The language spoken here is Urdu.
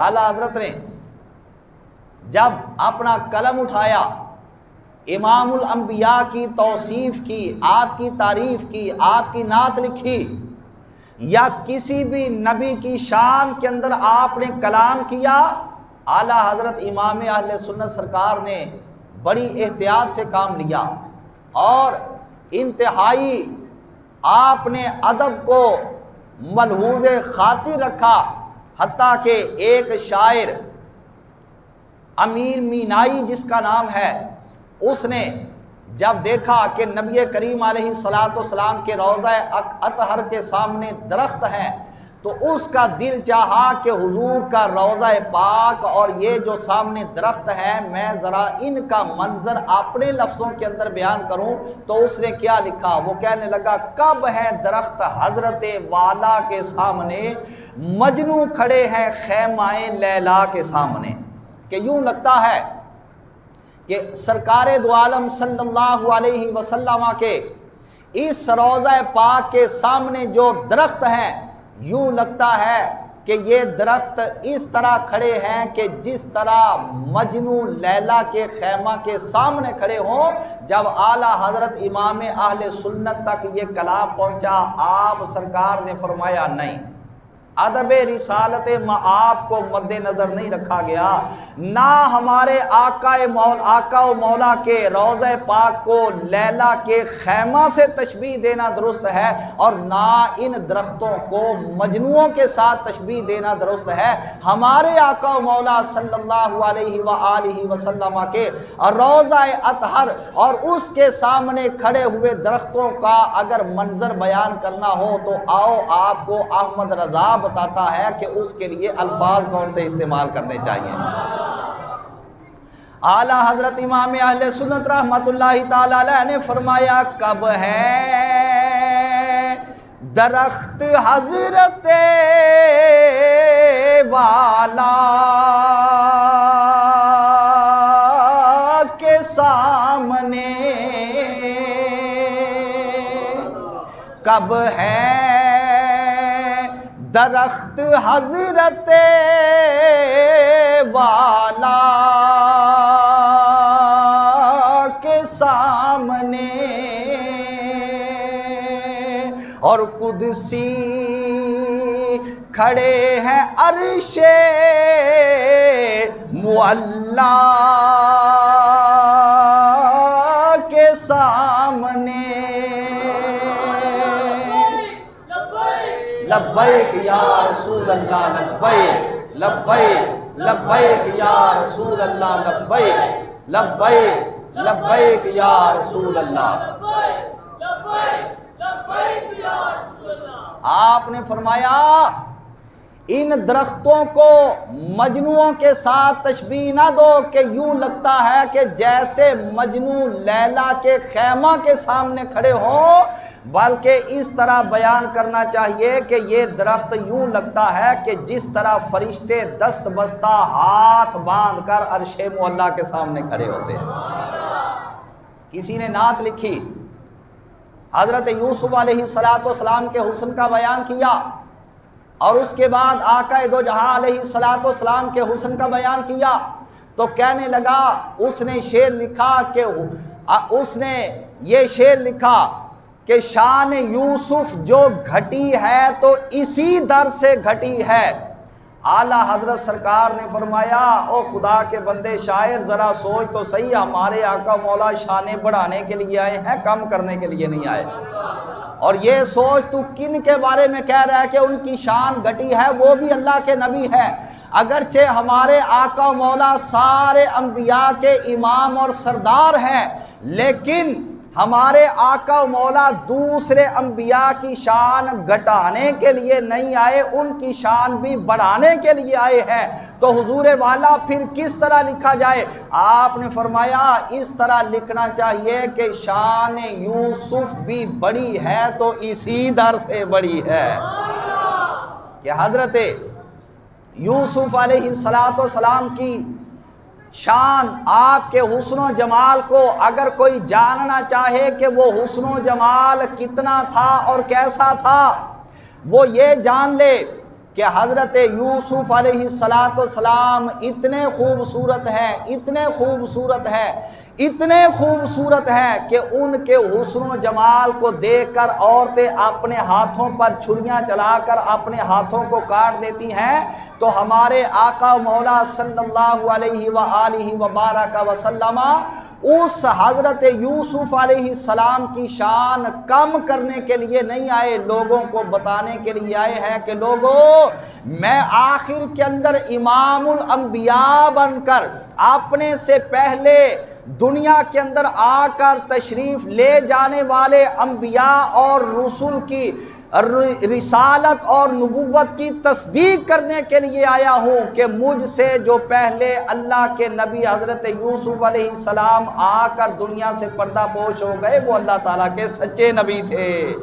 اعلیٰ حضرت نے جب اپنا قلم اٹھایا، امام الانبیاء کی توصیف کی، آپ کی تعریف کی، آپ کی نعت لکھی، یا کسی بھی نبی کی شان کے اندر آپ نے کلام کیا، اعلیٰ حضرت امام اہل سنت سرکار نے بڑی احتیاط سے کام لیا اور انتہائی آپ نے ادب کو ملحوظ خاطر رکھا۔ حتیٰ کہ ایک شاعر امیر مینائی جس کا نام ہے، اس نے جب دیکھا کہ نبی کریم علیہ السلام کے روضہ اطہر کے سامنے درخت ہیں تو اس کا دل چاہا کہ حضور کا روضہ پاک اور یہ جو سامنے درخت ہے میں ذرا ان کا منظر اپنے لفظوں کے اندر بیان کروں۔ تو اس نے کیا لکھا، وہ کہنے لگا، کب ہے درخت حضرت والا کے سامنے، مجنوں کھڑے ہیں خیمہ لیلا کے سامنے۔ کہ یوں لگتا ہے کہ سرکار دو عالم صلی اللہ علیہ وسلم کے اس روضہ پاک کے سامنے جو درخت ہیں، یوں لگتا ہے کہ یہ درخت اس طرح کھڑے ہیں کہ جس طرح مجنوں لیلا کے خیمہ کے سامنے کھڑے ہوں۔ جب اعلیٰ حضرت امام اہل سنت تک یہ کلام پہنچا، آپ سرکار نے فرمایا نہیں، ادب رسالت آپ کو مد نظر نہیں رکھا گیا، نہ ہمارے آقا و مولا کے روضہ پاک کو لیلا کے خیمہ سے تشبیہ دینا درست ہے، اور نہ ان درختوں کو مجنوؤں کے ساتھ تشبیہ دینا درست ہے۔ ہمارے آقا و مولا صلی اللہ علیہ وآلہ وسلم کے روضہ اطہر اور اس کے سامنے کھڑے ہوئے درختوں کا اگر منظر بیان کرنا ہو تو آؤ آپ کو احمد رضا بتاتا ہے کہ اس کے لیے الفاظ کون سے استعمال کرنے چاہیے۔ اعلیٰ حضرت امام اہل سنت رحمت اللہ تعالی علیہ نے فرمایا، کب ہے درخت حضرت والا کے سامنے، کب ہے درخت حضرت والا کے سامنے، اور قدسی کھڑے ہیں عرش معلا کے سامنے۔ لبیک یا رسول اللہ لبیک، لبیک لبیک یا رسول اللہ لبیک، لبیک لبیک یا رسول اللہ۔ آپ نے فرمایا ان درختوں کو مجنوؤں کے ساتھ تشبیہ نہ دو کہ یوں لگتا ہے کہ جیسے مجنوں لیلا کے خیمہ کے سامنے کھڑے ہوں، بلکہ اس طرح بیان کرنا چاہیے کہ یہ درخت یوں لگتا ہے کہ جس طرح فرشتے دست بستہ ہاتھ باندھ کر عرش معلا کے سامنے کھڑے ہوتے ہیں۔ کسی نے نعت لکھی، حضرت یوسف علیہ السلام کے حسن کا بیان کیا، اور اس کے بعد آقا دو جہاں علیہ السلام کے حسن کا بیان کیا، تو کہنے لگا، اس نے شعر لکھا کہ اس نے یہ شعر لکھا کہ شان یوسف جو گھٹی ہے تو اسی در سے گھٹی ہے۔ اعلیٰ حضرت سرکار نے فرمایا، او خدا کے بندے شاعر ذرا سوچ تو صحیح، ہمارے آقا مولا شانیں بڑھانے کے لیے آئے ہیں، کم کرنے کے لیے نہیں آئے۔ اور یہ سوچ تو کن کے بارے میں کہہ رہا ہے کہ ان کی شان گھٹی ہے، وہ بھی اللہ کے نبی ہے۔ اگرچہ ہمارے آقا و مولا سارے انبیاء کے امام اور سردار ہیں، لیکن ہمارے آقا و مولا دوسرے انبیاء کی شان گھٹانے کے لیے نہیں آئے، ان کی شان بھی بڑھانے کے لیے آئے ہیں۔ تو حضور والا پھر کس طرح لکھا جائے؟ آپ نے فرمایا اس طرح لکھنا چاہیے کہ شان یوسف بھی بڑی ہے تو اسی در سے بڑی ہے، کہ حضرت یوسف علیہ السلام کی شان، آپ کے حسن و جمال کو اگر کوئی جاننا چاہے کہ وہ حسن و جمال کتنا تھا اور کیسا تھا، وہ یہ جان لے کہ حضرت یوسف علیہ السلام اتنے خوبصورت ہیں، اتنے خوبصورت ہیں، اتنے خوبصورت ہیں کہ ان کے حسن و جمال کو دیکھ کر عورتیں اپنے ہاتھوں پر چھریاں چلا کر اپنے ہاتھوں کو کاٹ دیتی ہیں، تو ہمارے آقا و مولا صلی اللہ علیہ وآلہ وبارک وسلم اس حضرت یوسف علیہ السلام کی شان کم کرنے کے لیے نہیں آئے، لوگوں کو بتانے کے لیے آئے ہیں کہ لوگوں، میں آخر کے اندر امام الانبیاء بن کر اپنے سے پہلے دنیا کے اندر آ کر تشریف لے جانے والے انبیاء اور رسول کی رسالت اور نبوت کی تصدیق کرنے کے لیے آیا ہوں کہ مجھ سے جو پہلے اللہ کے نبی حضرت یوسف علیہ السلام آ کر دنیا سے پردہ پوش ہو گئے، وہ اللہ تعالیٰ کے سچے نبی تھے۔